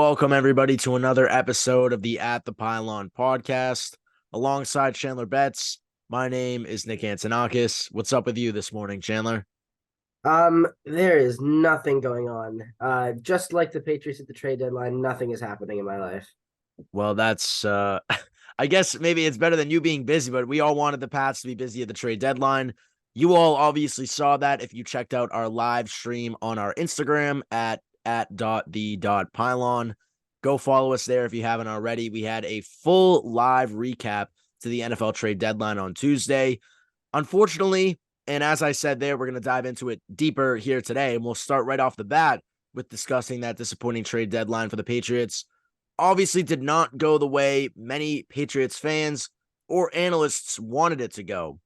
Welcome, everybody, to another episode of the At the Pylon podcast. Alongside Chandler Betts, my name is Nick Antonakas. What's up with you this morning, Chandler? There is nothing going on. Just like the Patriots at the trade deadline, nothing is happening in my life. Well, that's, I guess maybe it's better than you being busy, but we all wanted the Pats to be busy at the trade deadline. You all obviously saw that if you checked out our live stream on our Instagram at.the.pylon. Go follow us there if you haven't already. We had a full live recap to the NFL trade deadline on Tuesday. Unfortunately, and as I said there, we're going to dive into it deeper here today, and we'll start right off the bat with discussing that disappointing trade deadline for the Patriots. Obviously did not go the way many Patriots fans or analysts wanted it to go,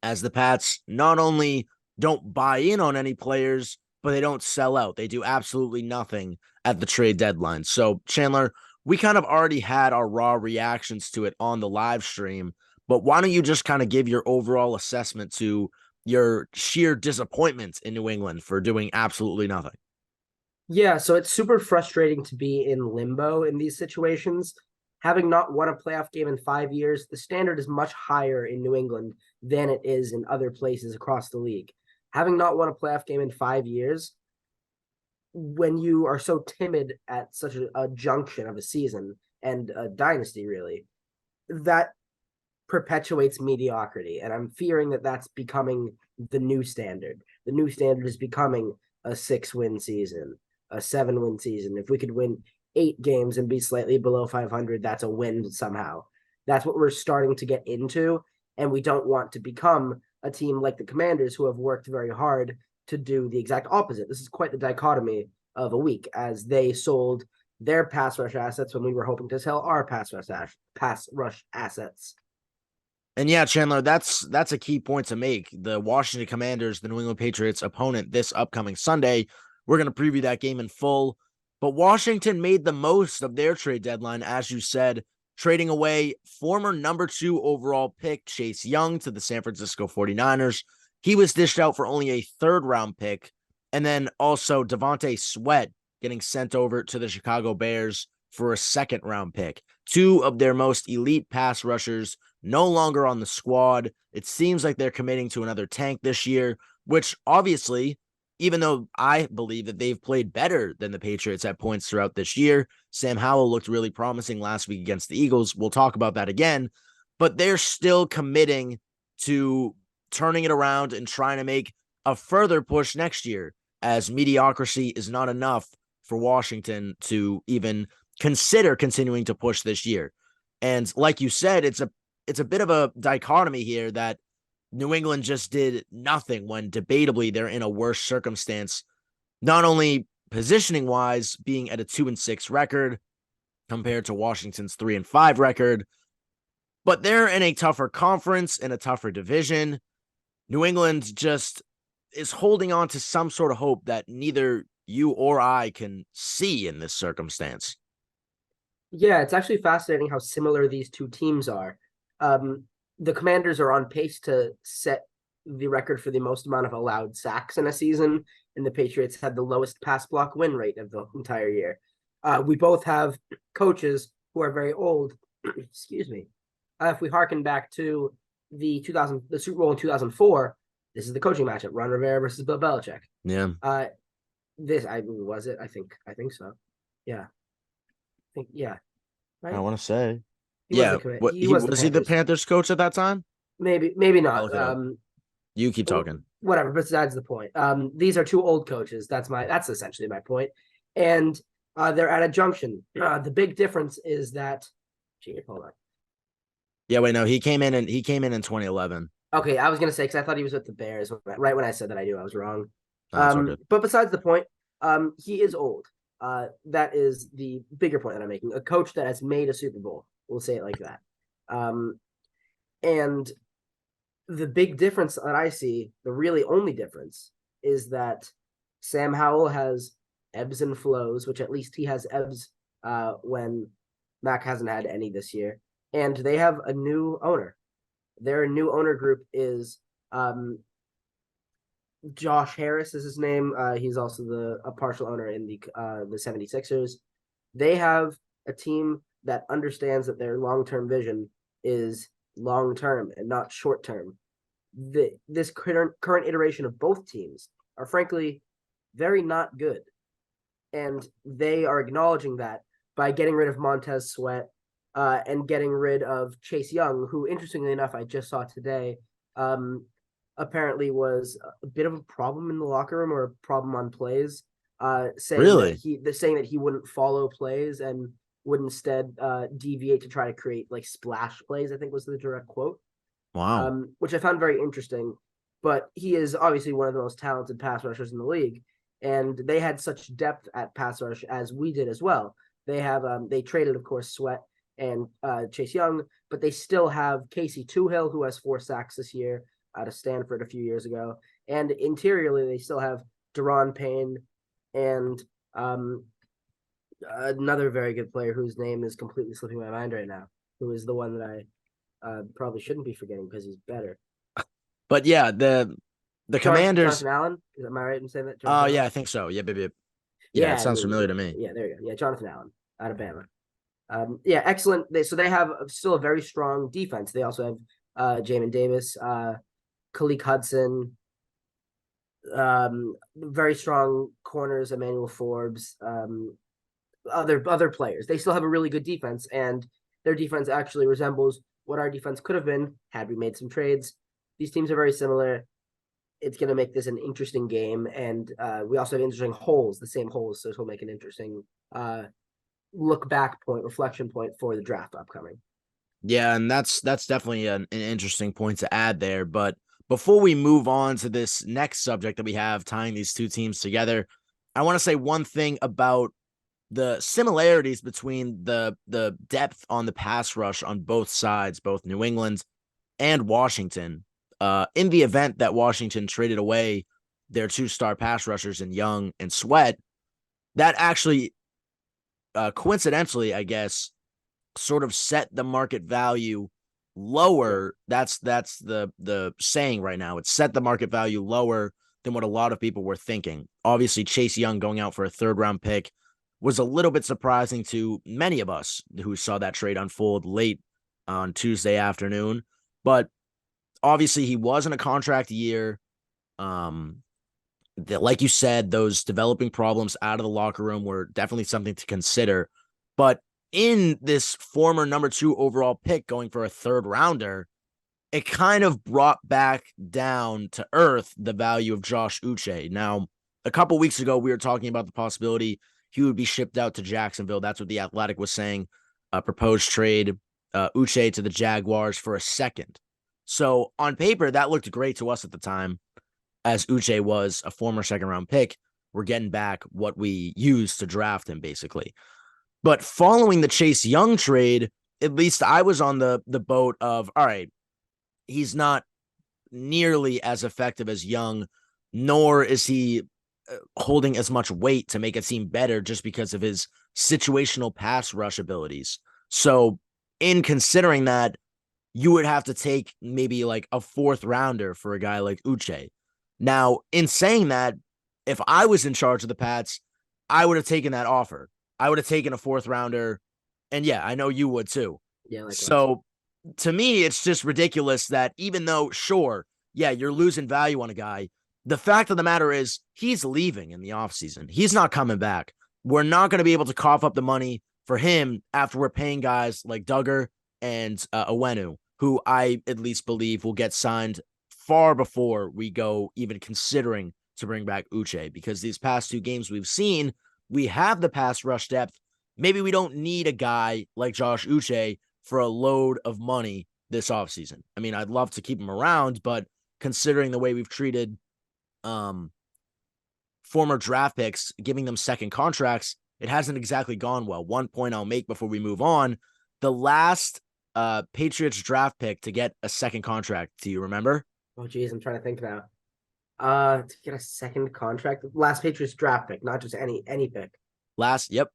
as the Pats not only don't buy in on any players, but they don't sell out. They do absolutely nothing at the trade deadline. So, Chandler, we kind of already had our raw reactions to it on the live stream, but why don't you just kind of give your overall assessment to your sheer disappointment in New England for doing absolutely nothing? Yeah, so it's super frustrating to be in limbo in these situations. Having not won a playoff game in 5 years, the standard is much higher in New England than it is in other places across the league. Having not won a playoff game in 5 years, when you are so timid at such a junction of a season and a dynasty, really, that perpetuates mediocrity. And I'm fearing that that's becoming the new standard. The new standard is becoming a 6-win season, a 7-win season. If we could win 8 games and be slightly below 500, that's a win somehow. That's what we're starting to get into. And we don't want to become a team like the Commanders, who have worked very hard to do the exact opposite. This is quite the dichotomy of a week, as they sold their pass rush assets when we were hoping to sell our pass rush assets. And yeah, Chandler, that's a key point to make. The Washington Commanders, the New England Patriots opponent this upcoming Sunday. We're going to preview that game in full. But Washington made the most of their trade deadline, as you said, trading away former number 2 overall pick Chase Young to the San Francisco 49ers. He was dished out for only a 3rd-round pick. And then also Devontae Sweat getting sent over to the Chicago Bears for a 2nd-round pick. 2 of their most elite pass rushers no longer on the squad. It seems like they're committing to another tank this year, which obviously, even though I believe that they've played better than the Patriots at points throughout this year, Sam Howell looked really promising last week against the Eagles. We'll talk about that again, but they're still committing to turning it around and trying to make a further push next year, as mediocrity is not enough for Washington to even consider continuing to push this year. And like you said, it's a bit of a dichotomy here that New England just did nothing when debatably they're in a worse circumstance, not only positioning wise, being at a 2-6 record compared to Washington's 3-5 record, but they're in a tougher conference and a tougher division. New England just is holding on to some sort of hope that neither you or I can see in this circumstance. Yeah, it's actually fascinating how similar these two teams are. The Commanders are on pace to set the record for the most amount of allowed sacks in a season, and the Patriots had the lowest pass block win rate of the entire year. We both have coaches who are very old. Excuse me. If we harken back to the Super Bowl in 2004, this is the coaching matchup: Ron Rivera versus Bill Belichick. Yeah. This I was it. I think so. Yeah. Yeah. I Right. want to say. He was Yeah. the What he he was the was he the Panthers. Panthers coach at that time? Maybe I'll not. look it up. You keep talking. Whatever. Besides the point. These are two old coaches. That's essentially my point. And they're at a junction. The big difference is that. Gee, hold on. Yeah, wait, no, he came in 2011. Okay, I was gonna say, because I thought he was with the Bears. Right when I said that, I knew I was wrong. No, it's all good. But besides the point, he is old. That is the bigger point that I'm making. A coach that has made a Super Bowl. We'll say it like that. And the big difference that I see, the really only difference, is that Sam Howell has ebbs and flows, which at least he has ebbs when Mac hasn't had any this year. And they have a new owner. Their new owner group is Josh Harris is his name. He's also a partial owner in the 76ers. They have a team that understands that their long-term vision is long-term and not short-term. This current iteration of both teams are frankly very not good. And they are acknowledging that by getting rid of Montez Sweat and getting rid of Chase Young, who, interestingly enough, I just saw today, apparently was a bit of a problem in the locker room or a problem on plays, saying Really? that he wouldn't follow plays and would instead deviate to try to create like splash plays, I think was the direct quote, Wow. which I found very interesting. But he is obviously one of the most talented pass rushers in the league, and they had such depth at pass rush as we did as well. They traded, of course, Sweat and Chase Young, but they still have Casey Toohill, who has 4 sacks this year out of Stanford a few years ago, and interiorly they still have Deron Payne and another very good player whose name is completely slipping my mind right now, who is the one that I probably shouldn't be forgetting because he's better. But yeah, the Commanders. Jonathan Allen. Am I right in saying that? Oh Jonathan yeah, Allen? I think so. Yeah, baby. Yeah, it Yeah, sounds familiar to me. yeah, there you go. Yeah, Jonathan Allen out of Bama. Yeah, excellent. They have still a very strong defense. They also have Jamin Davis, Khalil Hudson, very strong corners, Emmanuel Forbes, other players. They still have a really good defense, and their defense actually resembles what our defense could have been had we made some trades. These teams are very similar. It's going to make this an interesting game, and we also have interesting holes, the same holes, so it'll make an interesting look back point, reflection point for the draft upcoming. Yeah, and that's definitely an interesting point to add there. But before we move on to this next subject that we have tying these two teams together, I want to say one thing about the similarities between the depth on the pass rush on both sides, both New England and Washington. In the event that Washington traded away their 2-star pass rushers in Young and Sweat, that actually coincidentally, I guess, sort of set the market value lower. Yeah. That's the saying right now. It's set the market value lower than what a lot of people were thinking. Obviously, Chase Young going out for a 3rd-round pick was a little bit surprising to many of us who saw that trade unfold late on Tuesday afternoon. But obviously, he was in a contract year. Like you said, those developing problems out of the locker room were definitely something to consider. But in this former number 2 overall pick going for a 3rd-rounder, it kind of brought back down to earth the value of Josh Uche. Now, a couple weeks ago, we were talking about the possibility he would be shipped out to Jacksonville. That's what the Athletic was saying. Proposed trade Uche to the Jaguars for a 2nd. So on paper, that looked great to us at the time, as Uche was a former 2nd-round pick. We're getting back what we used to draft him, basically. But following the Chase Young trade, at least I was on the boat of, all right, he's not nearly as effective as Young, nor is he holding as much weight to make it seem better just because of his situational pass rush abilities. So in considering that, you would have to take maybe like a 4th-rounder for a guy like Uche. Now, in saying that, if I was in charge of the Pats, I would have taken that offer. I would have taken a 4th-rounder. And yeah, I know you would too. Yeah, likewise. So to me, it's just ridiculous that even though, sure, yeah, you're losing value on a guy, the fact of the matter is he's leaving in the offseason. He's not coming back. We're not going to be able to cough up the money for him after we're paying guys like Duggar and Owenu, who I at least believe will get signed far before we go even considering to bring back Uche, because these past 2 games we've seen, we have the pass rush depth. Maybe we don't need a guy like Josh Uche for a load of money this offseason. I mean, I'd love to keep him around, but considering the way we've treated former draft picks, giving them 2nd contracts, it hasn't exactly gone well. One point I'll make before we move on: the last Patriots draft pick to get a 2nd contract. Do you remember? Oh, geez, I'm trying to think now. To get a 2nd contract, last Patriots draft pick, not just any pick. Yep.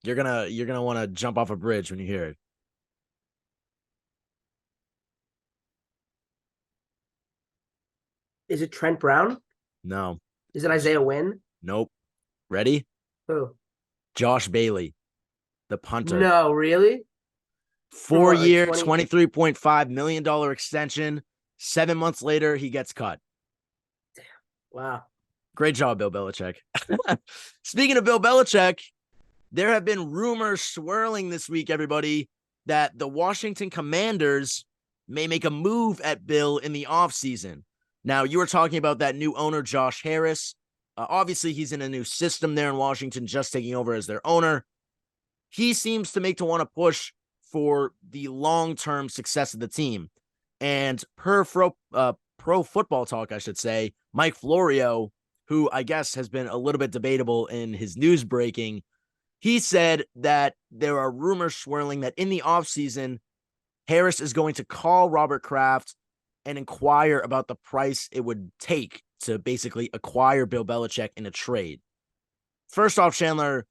You're gonna want to jump off a bridge when you hear it. Is it Trent Brown? No. Is it Isaiah Wynn? Nope. Ready? Who? Josh Bailey, the punter. No, really? From what, like Four-year, 20? $23.5 million extension. 7 months later, he gets cut. Wow. Great job, Bill Belichick. Speaking of Bill Belichick, there have been rumors swirling this week, everybody, that the Washington Commanders may make a move at Bill in the offseason. Now, you were talking about that new owner, Josh Harris. Obviously, he's in a new system there in Washington, just taking over as their owner. He seems to want to push for the long-term success of the team. And per Pro Football Talk, I should say, Mike Florio, who I guess has been a little bit debatable in his news breaking, he said that there are rumors swirling that in the offseason, Harris is going to call Robert Kraft and inquire about the price it would take to basically acquire Bill Belichick in a trade. First off, Chandler,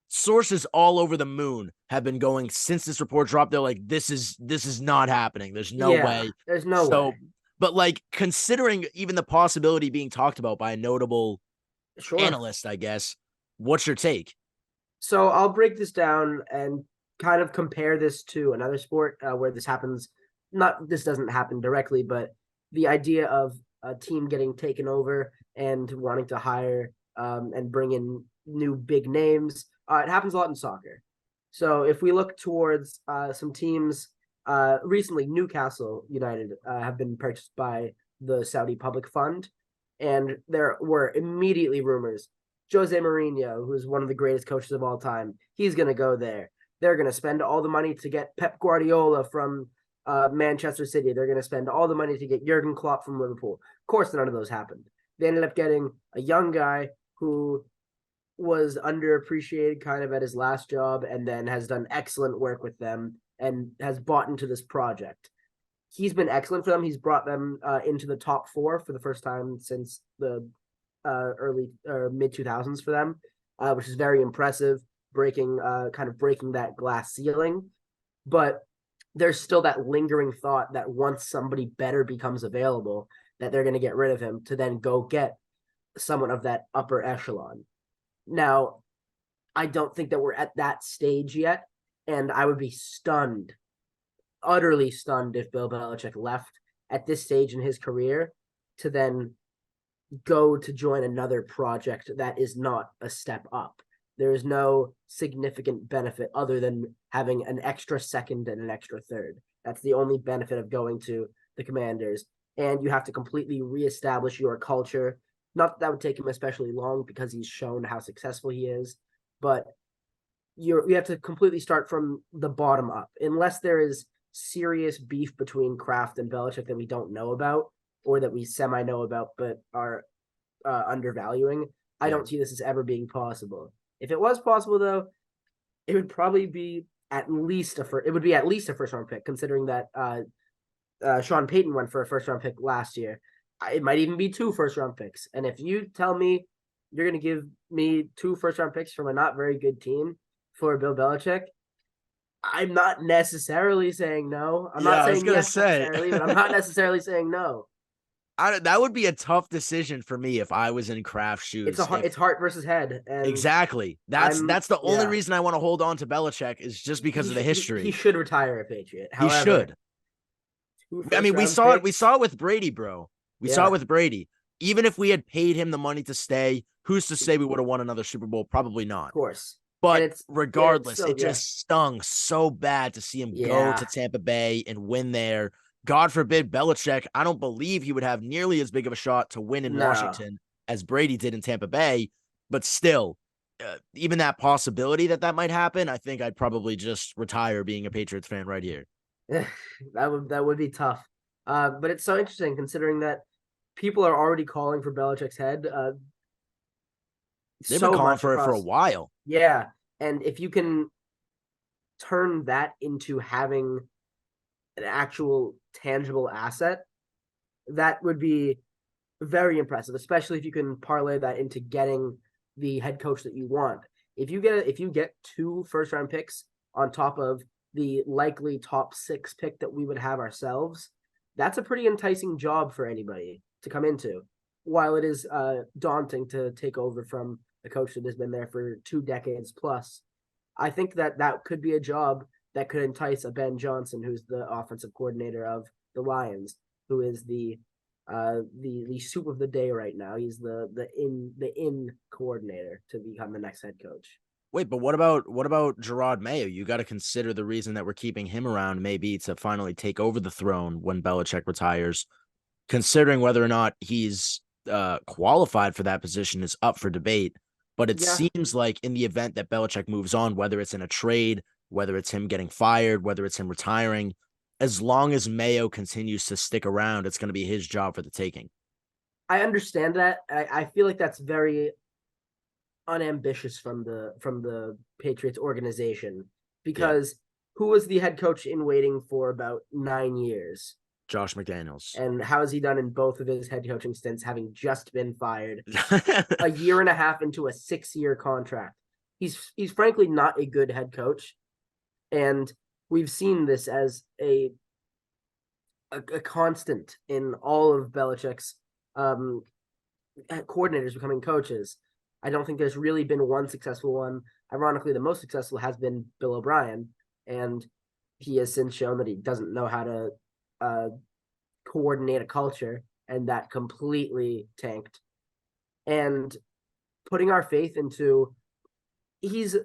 sources all over the moon have been going since this report dropped. They're like, this is not happening. There's no way. There's no way. But like, considering even the possibility being talked about by a notable analyst, I guess, what's your take? So I'll break this down and kind of compare this to another sport where this happens. This doesn't happen directly, but the idea of a team getting taken over and wanting to hire and bring in new big names. It happens a lot in soccer. So if we look towards some teams, recently Newcastle United have been purchased by the Saudi Public Fund, and there were immediately rumors. Jose Mourinho, who's one of the greatest coaches of all time, he's going to go there. They're going to spend all the money to get Pep Guardiola from Manchester City. They're going to spend all the money to get Jurgen Klopp from Liverpool. Of course, none of those happened. They ended up getting a young guy who was underappreciated kind of at his last job and then has done excellent work with them and has bought into this project. He's been excellent for them. He's brought them into the top four for the first time since the early or mid 2000s for them, which is very impressive, breaking that glass ceiling. But there's still that lingering thought that once somebody better becomes available, that they're going to get rid of him to then go get someone of that upper echelon. Now, I don't think that we're at that stage yet, and I would be stunned, utterly stunned, if Bill Belichick left at this stage in his career to then go to join another project that is not a step up. There is no significant benefit other than having an extra second and an extra third. That's the only benefit of going to the Commanders. And you have to completely reestablish your culture. Not that would take him especially long because he's shown how successful he is, but you have to completely start from the bottom up. Unless there is serious beef between Kraft and Belichick that we don't know about or that we semi-know about but are undervaluing, I don't see this as ever being possible. If it was possible, though, it would probably be at least a first-round pick, considering that Sean Payton went for a first-round pick last year. It might even be 2 first-round picks. And if you tell me you're going to give me 2 first-round picks from a not very good team for Bill Belichick, I'm not necessarily saying no. I'm not saying yes necessarily, but I'm not necessarily saying no. That would be a tough decision for me if I was in Kraft's shoes. It's heart versus head. And exactly. That's the only reason I want to hold on to Belichick is just because of the history. He should retire a Patriot. However, he should. I mean, we saw it with Brady, bro. We saw it with Brady. Even if we had paid him the money to stay, who's to say we would have won another Super Bowl? Probably not. Of course. But regardless, it just stung so bad to see him go to Tampa Bay and win there. God forbid Belichick, I don't believe he would have nearly as big of a shot to win in Washington as Brady did in Tampa Bay. But still, even that possibility that might happen, I think I'd probably just retire being a Patriots fan right here. That would be tough. But it's so interesting considering that people are already calling for Belichick's head. They've been calling for it for a while. Yeah. And if you can turn that into having an actual tangible asset, that would be very impressive, especially if you can parlay that into getting the head coach that you want. If you get 2 first-round picks on top of the likely top 6 pick that we would have ourselves, that's a pretty enticing job for anybody to come into. While it is daunting to take over from a coach that has been there for 2 decades plus. I think that could be a job that could entice a Ben Johnson, who's the offensive coordinator of the Lions, who is the soup of the day right now. He's the in coordinator to become the next head coach. Wait, but what about Gerard Mayo? You got to consider the reason that we're keeping him around maybe to finally take over the throne when Belichick retires. Considering whether or not he's qualified for that position is up for debate. But it Yeah, seems like in the event that Belichick moves on, whether it's in a trade, whether it's him getting fired, whether it's him retiring, as long as Mayo continues to stick around, it's going to be his job for the taking. I understand that. I feel like that's very unambitious from the Patriots organization Yeah, because who was the head coach in waiting for about 9 years? Josh McDaniels. And how has he done in both of his head coaching stints, having just been fired a year and a half into a 6-year contract? He's frankly not a good head coach, and we've seen this as a constant in all of Belichick's coordinators becoming coaches. I don't think there's really been one successful one. Ironically, the most successful has been Bill O'Brien, and he has since shown that he doesn't know how to coordinate a culture, and that completely tanked. And putting our faith into he's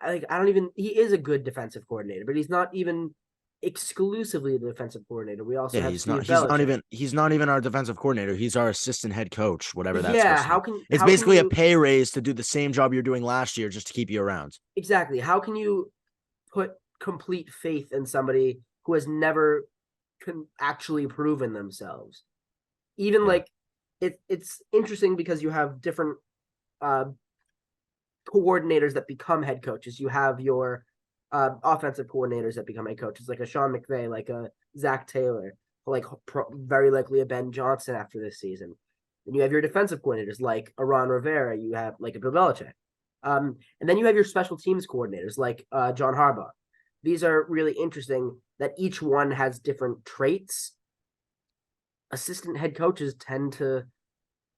like I don't even he is a good defensive coordinator, but he's not even exclusively the defensive coordinator. We also Yeah, have he's not Steve he's not Belichick. even he's not even our defensive coordinator. He's our assistant head coach, whatever that's Yeah, supposed to how be. can It's how can basically a you pay raise to do the same job you're doing last year just to keep you around. exactly how can you put complete faith in somebody who has never actually proven themselves? Even Yeah. like it's interesting because you have different uh, coordinators that become head coaches. You have your offensive coordinators that become head coaches, like a Sean McVay, like a Zach Taylor, like very likely a Ben Johnson after this season. And you have your defensive coordinators like a Ron Rivera. You have like a Bill Belichick. And then you have your special teams coordinators like John Harbaugh. These are really interesting that each one has different traits. Assistant head coaches tend to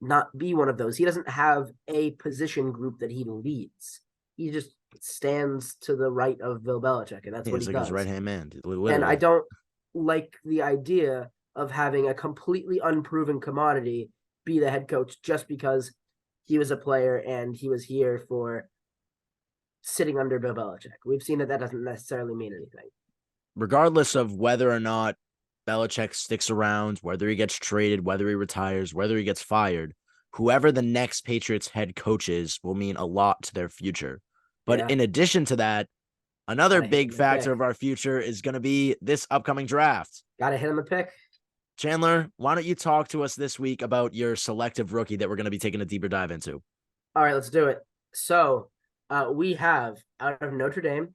not be one of those. He doesn't have a position group that he leads. He just stands to the right of Bill Belichick, and that's what He's he like his right does. hand man, And I literally. don't like the idea of having a completely unproven commodity be the head coach just because he was a player and he was here for sitting under Bill Belichick. We've seen that doesn't necessarily mean anything. Regardless of whether or not Belichick sticks around, whether he gets traded, whether he retires, whether he gets fired, whoever the next Patriots head coach is will mean a lot to their future. But Yeah, in addition to that, another gotta hit him big the factor pick. of our future is going to be this upcoming draft. Gotta hit him the pick. Chandler, why don't you talk to us this week about your selective rookie that we're going to be taking a deeper dive into? All right, let's do it. So we have out of Notre Dame,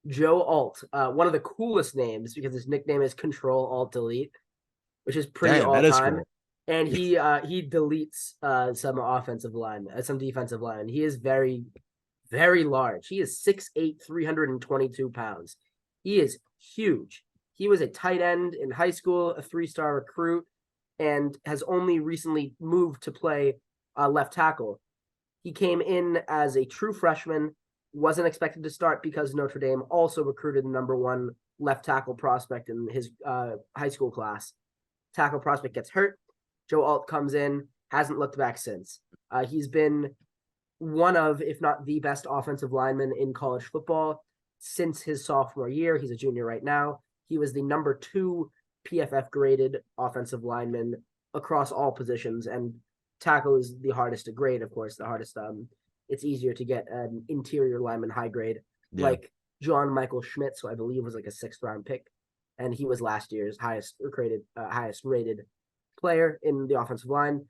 Joe Alt, one of the coolest names because his nickname is Control Alt Delete, which is pretty Damn, all that is time. cool. And he deletes some offensive line, some defensive line. He is very, very large. He is 6'8", 322 pounds. He is huge. He was a tight end in high school, a 3-star recruit, and has only recently moved to play left tackle. He came in as a true freshman, wasn't expected to start because Notre Dame also recruited the number one left tackle prospect in his high school class. Tackle prospect gets hurt. Joe Alt comes in, hasn't looked back since. He's been one of, if not the best offensive lineman in college football since his sophomore year. He's a junior right now. He was the number 2 PFF graded offensive lineman across all positions, and tackle is the hardest to grade, of course. The hardest. It's easier to get an interior lineman high grade, Yeah. like John Michael Schmitz, who I believe was like a 6th-round pick, and he was last year's highest rated player in the offensive line.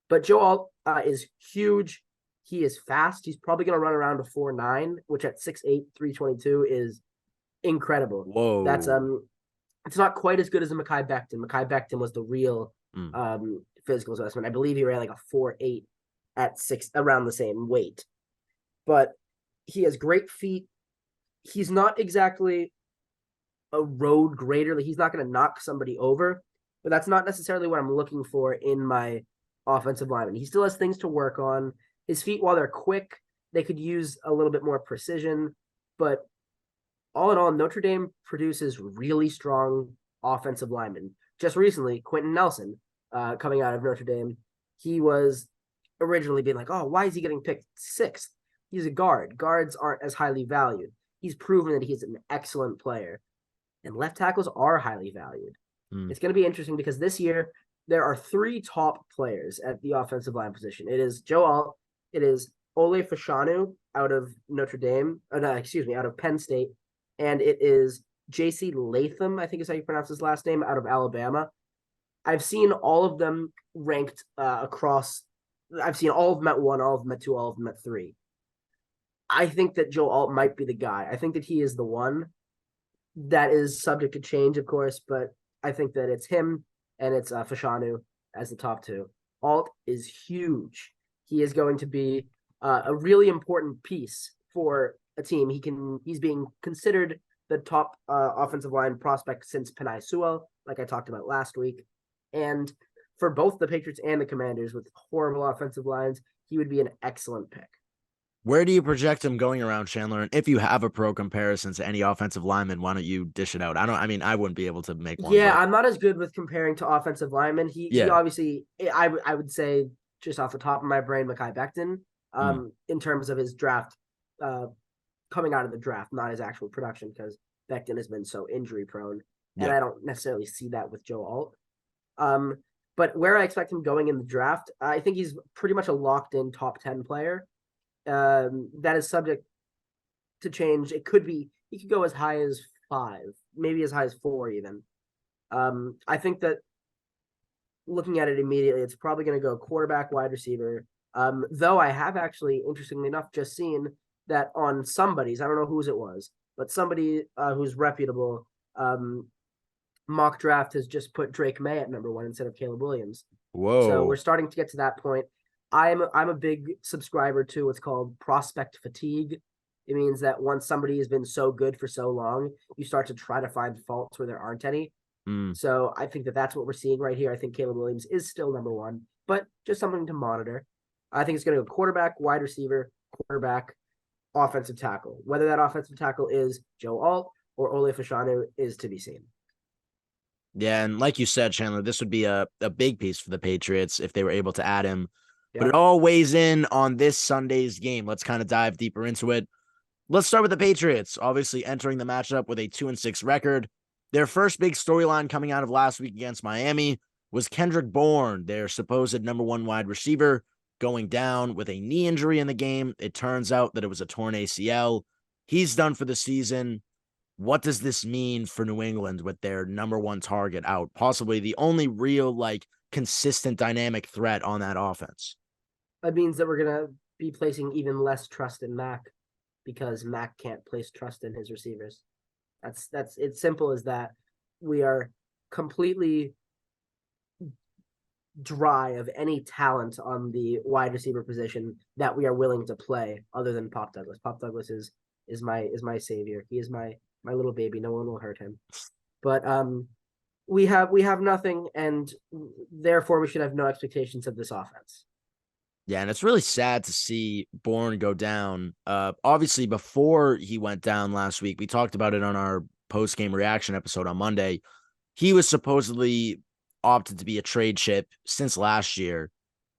But Joe Alt is huge. He is fast. He's probably going to run around a 4.9, which at 6'8", 322 is incredible. That's Whoa. it's not quite as good as a Mekhi Becton. Mekhi Becton was the real Mm. physical specimen. I believe he ran like a 4.8 at 6, around the same weight. But he has great feet. He's not exactly a road grader. Like he's not going to knock somebody over, but that's not necessarily what I'm looking for in my offensive lineman. He still has things to work on. His feet, while they're quick, they could use a little bit more precision. But all in all, Notre Dame produces really strong offensive linemen. Just recently, Quentin Nelson, coming out of Notre Dame, he was originally being like, oh, why is he getting picked sixth? He's a guard. Guards aren't as highly valued. He's proven that he's an excellent player. And left tackles are highly valued. It's going to be interesting because this year there are 3 top players at the offensive line position. It is Joe Alt, it is Ole Fashanu out of Notre Dame, out of Penn State, and it is J.C. Latham, I think is how you pronounce his last name, out of Alabama. I've seen all of them ranked across. I've seen all of them at 1, all of them at 2, all of them at 3. I think that Joe Alt might be the guy. I think that he is the one. That is subject to change, of course, but I think that it's him and it's Fashanu as the top 2. Alt is huge. He is going to be a really important piece for a team. He's being considered the top offensive line prospect since Penei Sewell, like I talked about last week. And for both the Patriots and the Commanders with horrible offensive lines, he would be an excellent pick. Where do you project him going around, Chandler? And if you have a pro comparison to any offensive lineman, why don't you dish it out? I wouldn't be able to make one. Yeah, but... I'm not as good with comparing to offensive linemen. He obviously, I would say just off the top of my brain, Mekhi Becton, in terms of his draft, coming out of the draft, not his actual production, because Becton has been so injury prone, and I don't necessarily see that with Joe Alt. But where I expect him going in the draft, I think he's pretty much a locked in top 10 player. That is subject to change. He could go as high as 5, maybe as high as 4 even. I think that looking at it immediately, it's probably going to go quarterback, wide receiver. Though I have actually, interestingly enough, just seen that on somebody's, I don't know whose it was, but somebody who's reputable mock draft has just put Drake May at number 1 instead of Caleb Williams. Whoa. So we're starting to get to that point. I'm a big subscriber to what's called prospect fatigue. It means that once somebody has been so good for so long, you start to try to find faults where there aren't any. So I think that that's what we're seeing right here. I think Caleb Williams is still number 1, but just something to monitor. I think it's going to go quarterback, wide receiver, quarterback, offensive tackle. Whether that offensive tackle is Joe Alt or Ole Fashanu is to be seen. Yeah, and like you said, Chandler, this would be a big piece for the Patriots if they were able to add him. Yep. But it all weighs in on this Sunday's game. Let's kind of dive deeper into it. Let's start with the Patriots, obviously entering the matchup with a 2-6 record. Their first big storyline coming out of last week against Miami was Kendrick Bourne, their supposed number 1 wide receiver, going down with a knee injury in the game. It turns out that it was a torn ACL. He's done for the season. What does this mean for New England with their number 1 target out? Possibly the only real, consistent dynamic threat on that offense. That means that we're going to be placing even less trust in Mac because Mac can't place trust in his receivers. That's it's simple as that. We are completely dry of any talent on the wide receiver position that we are willing to play other than Pop Douglas. Pop Douglas is my savior. He is my little baby. No one will hurt him. But we have nothing, and therefore we should have no expectations of this offense. Yeah, and it's really sad to see Bourne go down. Obviously, before he went down last week, we talked about it on our post-game reaction episode on Monday. He was supposedly opted to be a trade chip since last year,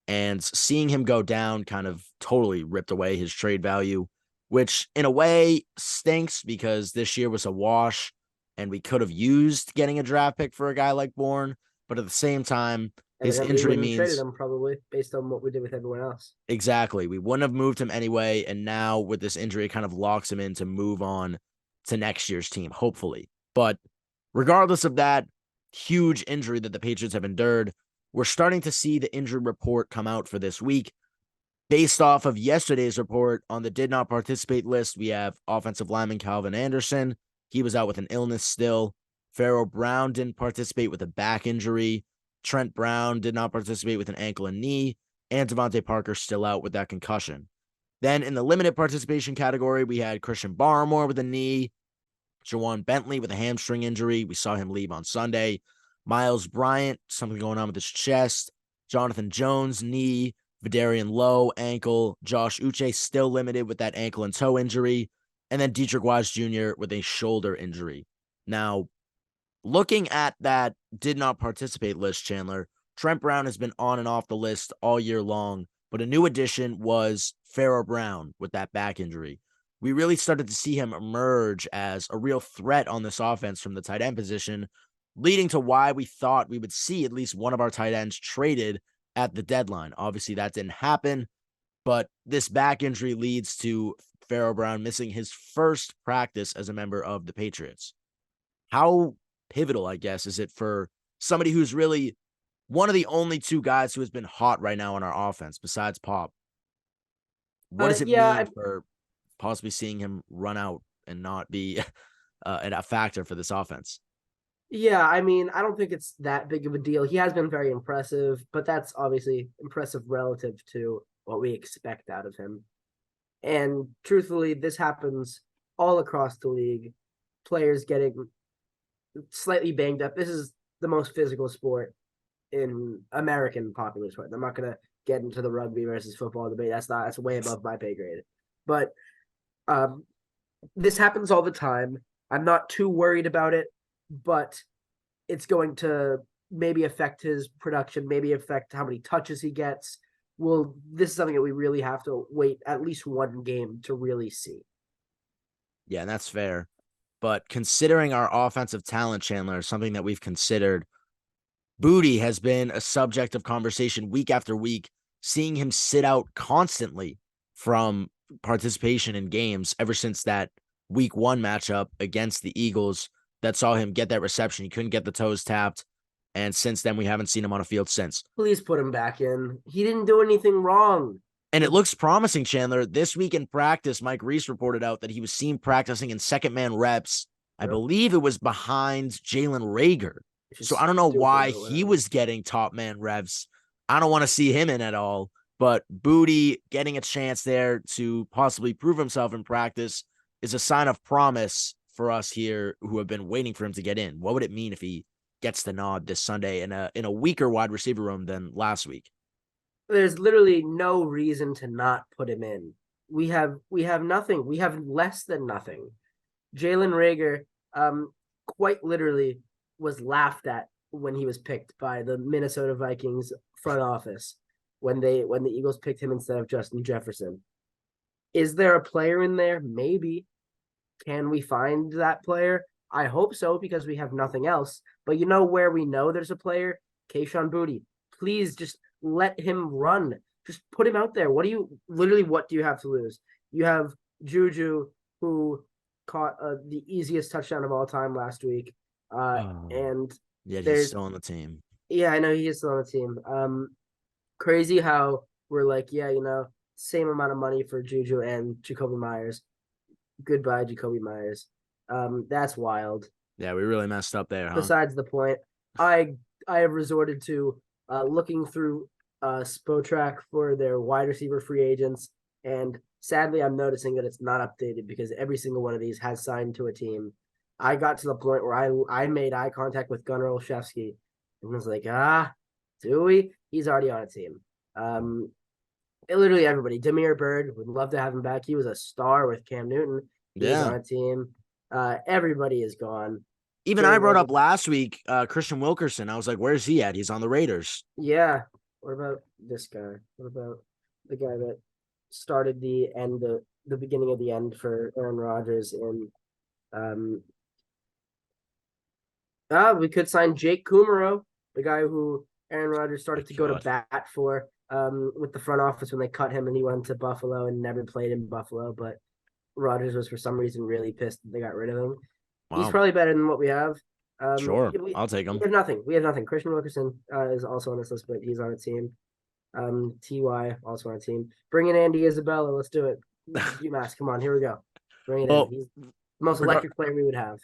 and seeing him go down kind of totally ripped away his trade value, which in a way stinks because this year was a wash, and we could have used getting a draft pick for a guy like Bourne, but at the same time, his injury means traded him probably based on what we did with everyone else. Exactly. We wouldn't have moved him anyway. And now with this injury, it kind of locks him in to move on to next year's team, hopefully. But regardless of that huge injury that the Patriots have endured, we're starting to see the injury report come out for this week. Based off of yesterday's report on the did not participate list, we have offensive lineman Calvin Anderson. He was out with an illness still. Pharaoh Brown didn't participate with a back injury. Trent Brown did not participate with an ankle and knee, and Devontae Parker still out with that concussion. Then in the limited participation category, we had Christian Barmore with a knee, Jawan Bentley with a hamstring injury. We saw him leave on Sunday. Miles Bryant, something going on with his chest. Jonathan Jones, knee. Vidarian Lowe, ankle. Josh Uche still limited with that ankle and toe injury. And then Dietrich Wise Jr. with a shoulder injury. Now, looking at that did not participate list, Chandler, Trent Brown has been on and off the list all year long, but a new addition was Pharaoh Brown with that back injury. We really started to see him emerge as a real threat on this offense from the tight end position, leading to why we thought we would see at least one of our tight ends traded at the deadline. Obviously, that didn't happen, but this back injury leads to Pharaoh Brown missing his first practice as a member of the Patriots. How pivotal, I guess, is it for somebody who's really one of the only two guys who has been hot right now on our offense besides Pop? What does it mean for possibly seeing him run out and not be a factor for this offense? Yeah, I mean, I don't think it's that big of a deal. He has been very impressive, but that's obviously impressive relative to what we expect out of him. And truthfully, this happens all across the league. Players getting slightly banged up. This is the most physical sport in American popular sport. I'm not going to get into the rugby versus football debate. That's way above my pay grade. But this happens all the time. I'm not too worried about it, but it's going to maybe affect his production, maybe affect how many touches he gets. Well, this is something that we really have to wait at least one game to really see. Yeah, and that's fair. But considering our offensive talent, Chandler, is something that we've considered, Booty has been a subject of conversation week after week, seeing him sit out constantly from participation in games ever since that week 1 matchup against the Eagles that saw him get that reception. He couldn't get the toes tapped. And since then, we haven't seen him on a field since. Please put him back in. He didn't do anything wrong. And it looks promising, Chandler. This week in practice, Mike Reese reported out that he was seen practicing in second man reps. I believe it was behind Jalen Reagor. So I don't know why he was getting top man reps. I don't want to see him in at all. But Booty getting a chance there to possibly prove himself in practice is a sign of promise for us here who have been waiting for him to get in. What would it mean if he gets the nod this Sunday in a weaker wide receiver room than last week? There's literally no reason to not put him in. We have nothing. We have less than nothing. Jalen Reagor, quite literally was laughed at when he was picked by the Minnesota Vikings front office when the Eagles picked him instead of Justin Jefferson. Is there a player in there? Maybe. Can we find that player? I hope so, because we have nothing else. But you know where we know there's a player? Kayshon Boutte. Please just let him run. Just put him out there. What do you have to lose? You have Juju, who caught the easiest touchdown of all time last week. And yeah, he's still on the team. Yeah, I know he is still on the team. Crazy how we're like, yeah, same amount of money for Juju and Jacoby Myers. Goodbye, Jacoby Myers. That's wild. Yeah, we really messed up there, huh? Besides the point, I have resorted to looking through Spotrac for their wide receiver free agents, and sadly, I'm noticing that it's not updated because every single one of these has signed to a team. I got to the point where I made eye contact with Gunnar Olszewski and was like, do we? He's already on a team. Literally everybody. Damiere Byrd, would love to have him back. He was a star with Cam Newton. He's on a team. Everybody is gone. Even I brought up last week, Christian Wilkerson. I was like, where's he at? He's on the Raiders. Yeah. What about this guy? What about the guy that started the beginning of the end for Aaron Rodgers? And we could sign Jake Kumaro, the guy who Aaron Rodgers started to go to bat for with the front office when they cut him and he went to Buffalo and never played in Buffalo. But Rodgers was for some reason really pissed that they got rid of him. Wow. He's probably better than what we have. Sure, I'll take him. We have nothing. Christian Wilkerson is also on this list, but he's on a team. Ty also on a team. Bring in Andy Isabella. Let's do it. UMass, come on, here we go. Bring it in. He's the most electric player we would have.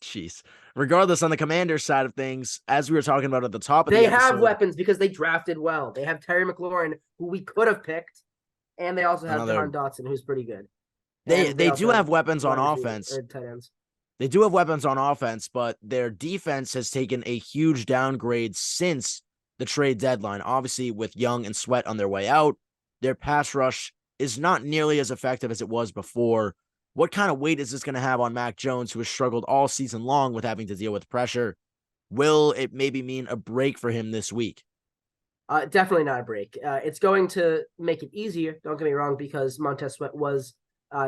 Jeez. Regardless, on the Commanders side of things, as we were talking about at the top of the episode, they have weapons because they drafted well. They have Terry McLaurin, who we could have picked, and they also have Jahan Dotson, who's pretty good. They do have weapons on offense. They do have weapons on offense, but their defense has taken a huge downgrade since the trade deadline. Obviously, with Young and Sweat on their way out, their pass rush is not nearly as effective as it was before. What kind of weight is this going to have on Mac Jones, who has struggled all season long with having to deal with pressure? Will it maybe mean a break for him this week? Definitely not a break. It's going to make it easier, don't get me wrong, because Montez Sweat was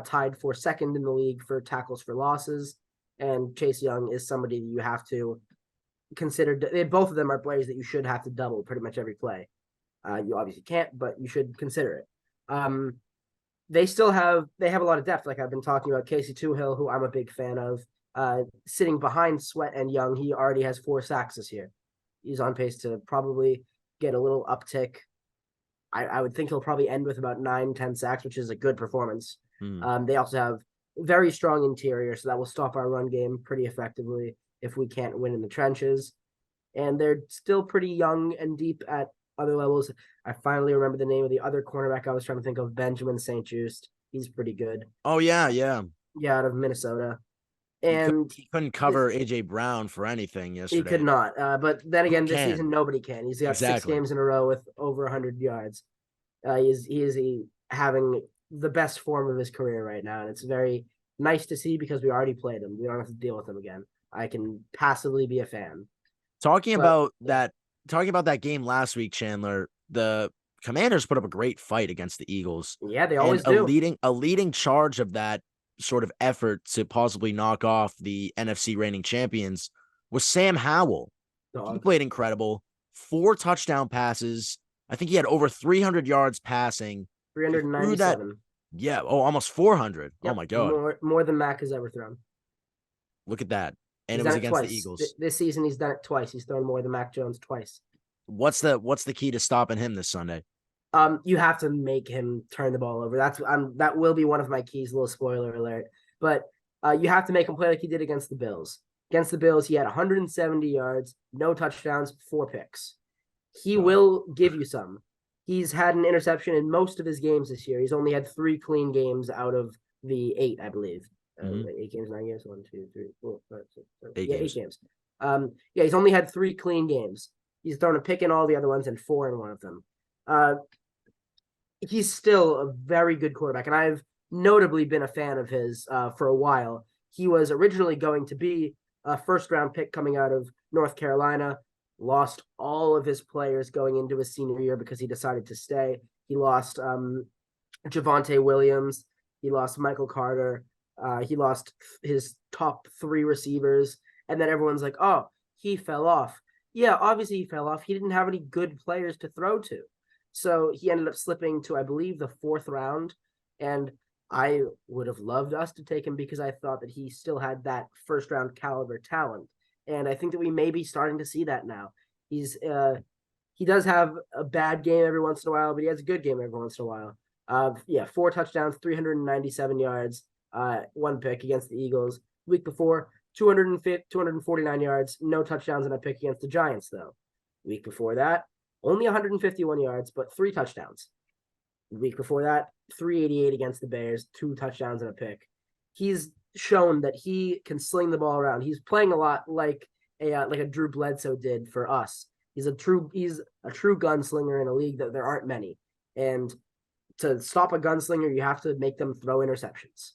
tied for second in the league for tackles for losses, and Chase Young is somebody that you have to consider. Both of them are players that you should have to double pretty much every play. You obviously can't, but you should consider it. They have a lot of depth, like I've been talking about. Casey Toohill, who I'm a big fan of, sitting behind Sweat and Young, he already has 4 sacks this year. He's on pace to probably get a little uptick. I would think he'll probably end with about 9-10 sacks, which is a good performance. They also have very strong interior, so that will stop our run game pretty effectively if we can't win in the trenches. And they're still pretty young and deep at other levels. I finally remember the name of the other cornerback I was trying to think of, Benjamin St. Just. He's pretty good. Oh, yeah. Yeah, out of Minnesota. And he couldn't cover AJ Brown for anything yesterday. He could not. But then again, this season nobody can. He's got 6 games in a row with over 100 yards. He is having the best form of his career right now, and it's very nice to see because we already played him. We don't have to deal with him again. I can passively be a fan. Talking about that game last week, Chandler, the Commanders put up a great fight against the Eagles. Yeah, they always do. A leading charge of that sort of effort to possibly knock off the NFC reigning champions was Sam Howell. He played incredible. 4 touchdown passes. I think he had over 300 yards passing. 397. Yeah. Oh, almost 400. Yep. Oh my God. More than Mac has ever thrown. Look at that. And it was against the Eagles. This season, he's done it twice. He's thrown more than Mac Jones twice. What's the key to stopping him this Sunday? You have to make him turn the ball over. That will be one of my keys. A little spoiler alert, but you have to make him play like he did against the Bills. Against the Bills, he had 170 yards, no touchdowns, 4 picks. He will give you some. He's had an interception in most of his games this year. He's only had 3 clean games out of the 8, I believe. 8 games, 9 games, 1, 2, 3, 4, 5, 6, 7. 8 games. He's only had 3 clean games. He's thrown a pick in all the other ones and 4 in one of them. He's still a very good quarterback, and I've notably been a fan of his for a while. He was originally going to be a first-round pick coming out of North Carolina, lost all of his players going into his senior year because he decided to stay. He lost Javonte Williams. He lost Michael Carter. He lost his top 3 receivers, and then everyone's like, oh, he fell off. Yeah, obviously he fell off. He didn't have any good players to throw to. So he ended up slipping to, I believe, the 4th round. And I would have loved us to take him because I thought that he still had that first-round caliber talent. And I think that we may be starting to see that now. He does have a bad game every once in a while, but he has a good game every once in a while. 4 touchdowns, 397 yards, 1 pick against the Eagles. Week before, 249 yards, no touchdowns and a pick against the Giants, though. Week before that, only 151 yards, but 3 touchdowns. The week before that, 388 against the Bears, 2 touchdowns and a pick. He's shown that he can sling the ball around. He's playing a lot like a Drew Bledsoe did for us. He's a true gunslinger in a league that there aren't many. And to stop a gunslinger, you have to make them throw interceptions.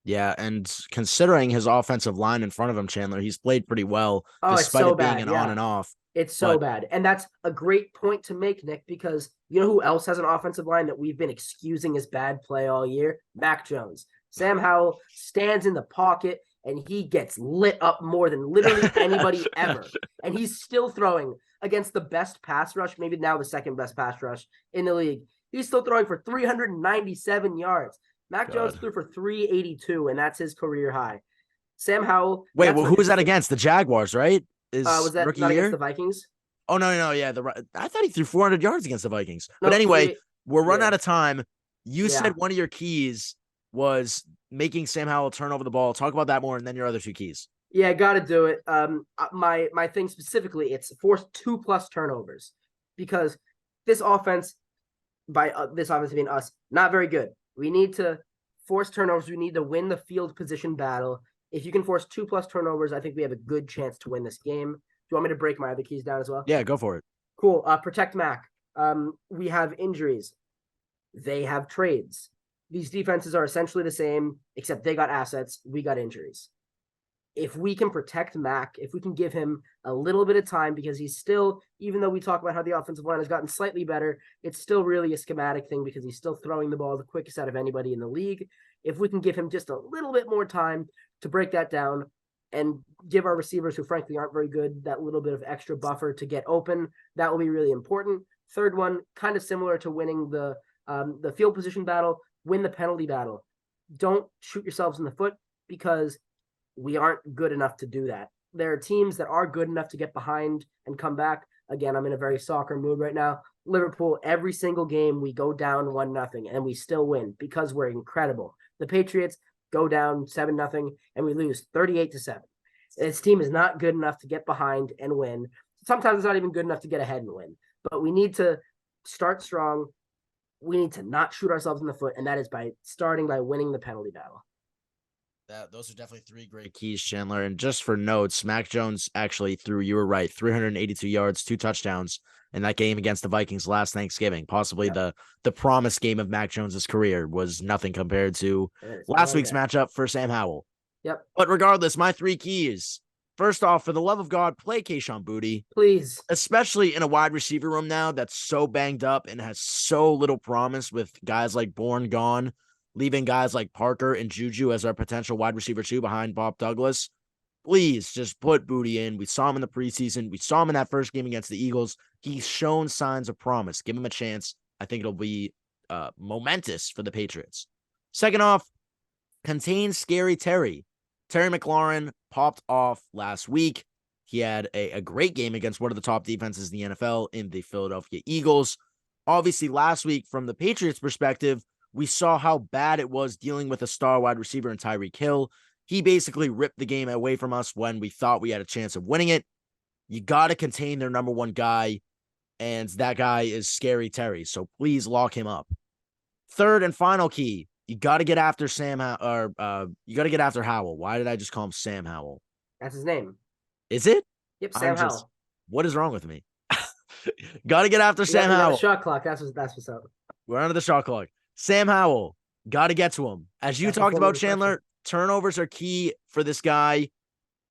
Yeah, and considering his offensive line in front of him, Chandler, he's played pretty well despite it being on and off. It's so bad. And that's a great point to make, Nick, because you know who else has an offensive line that we've been excusing as bad play all year? Mac Jones. Sam Howell stands in the pocket and he gets lit up more than literally anybody ever. And he's still throwing against the best pass rush, maybe now the second best pass rush in the league. He's still throwing for 397 yards. Mac Jones threw for 382, and that's his career high. Sam Howell. Wait, who was that against? The Jaguars, right? Was that rookie not year? Against the Vikings? Oh, no. Yeah, I thought he threw 400 yards against the Vikings. But anyway, we're running out of time. You said one of your keys was making Sam Howell turn over the ball. Talk about that more, and then your other 2 keys. Yeah, got to do it. My thing specifically, it's force 2+ turnovers because this offense, by this offense being us, not very good. We need to force turnovers. We need to win the field position battle. If you can force 2+ turnovers, I think we have a good chance to win this game. Do you want me to break my other keys down as well? Yeah, go for it. Cool. Protect Mac. We have injuries. They have trades. These defenses are essentially the same, except they got assets. We got injuries. If we can protect Mac, if we can give him a little bit of time, because he's still, even though we talk about how the offensive line has gotten slightly better, it's still really a schematic thing because he's still throwing the ball the quickest out of anybody in the league. If we can give him just a little bit more time to break that down and give our receivers, who frankly aren't very good, that little bit of extra buffer to get open, that will be really important. Third one, kind of similar to winning the field position battle, win the penalty battle. Don't shoot yourselves in the foot because we aren't good enough to do that. There are teams that are good enough to get behind and come back. Again, I'm in a very soccer mood right now. Liverpool, every single game we go down 1-0 and we still win because we're incredible. The Patriots go down 7-0 and we lose 38-7. This team is not good enough to get behind and win. Sometimes it's not even good enough to get ahead and win. But we need to start strong. We need to not shoot ourselves in the foot, and that is by starting by winning the penalty battle. Those are definitely three great keys, Chandler. And just for notes, Mac Jones actually threw, you were right, 382 yards, 2 touchdowns in that game against the Vikings last Thanksgiving. Possibly the promise game of Mac Jones's career was nothing compared to last week's matchup for Sam Howell. Yep. But regardless, my 3 keys. First off, for the love of God, play Kayshon Boutte. Please. Especially in a wide receiver room now that's so banged up and has so little promise with guys like Bourne gone, leaving guys like Parker and Juju as our potential wide receiver 2 behind Bob Douglas. Please just put Boutte in. We saw him in the preseason. We saw him in that first game against the Eagles. He's shown signs of promise. Give him a chance. I think it'll be momentous for the Patriots. Second off, contain Scary Terry. Terry McLaurin popped off last week. He had a great game against one of the top defenses in the NFL in the Philadelphia Eagles. Obviously, last week, from the Patriots' perspective, we saw how bad it was dealing with a star wide receiver in Tyreek Hill. He basically ripped the game away from us when we thought we had a chance of winning it. You got to contain their number 1 guy, and that guy is Scary Terry, so please lock him up. Third and final key, you got to get after you got to get after Howell. Why did I just call him Sam Howell? That's his name. Is it? Yep, Sam Howell. What is wrong with me? Got to get after Sam Howell. Shot clock. That's what's up. We're under the shot clock. Sam Howell, got to get to him. As you talked about, Chandler, turnovers are key for this guy,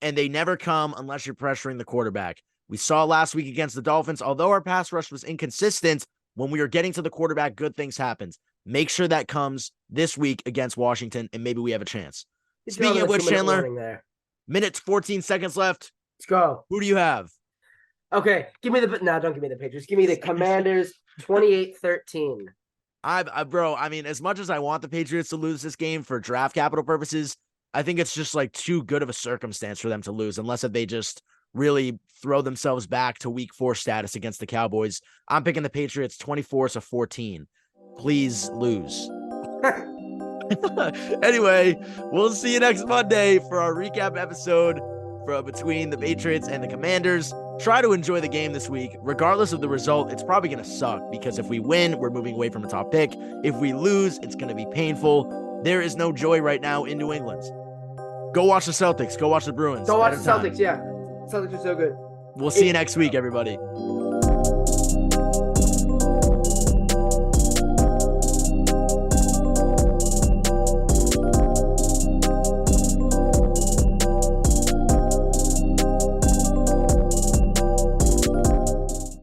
and they never come unless you're pressuring the quarterback. We saw last week against the Dolphins, although our pass rush was inconsistent, when we were getting to the quarterback, good things happened. Make sure that comes this week against Washington, and maybe we have a chance. Speaking of which, Chandler, minutes, 14 seconds left. Let's go. Who do you have? Okay, don't give me the Patriots. Give me the Commanders, 28-13. Bro, I mean, as much as I want the Patriots to lose this game for draft capital purposes, I think it's just like too good of a circumstance for them to lose, unless if they just really throw themselves back to week 4 status against the Cowboys. I'm picking the Patriots 24-14. Please lose. Anyway, we'll see you next Monday for our recap episode between the Patriots and the Commanders. Try to enjoy the game this week. Regardless of the result, it's probably going to suck because if we win, we're moving away from a top pick. If we lose, it's going to be painful. There is no joy right now in New England. Go watch the Celtics. Go watch the Bruins. Go watch the Celtics, yeah. Celtics are so good. We'll see you next week, everybody.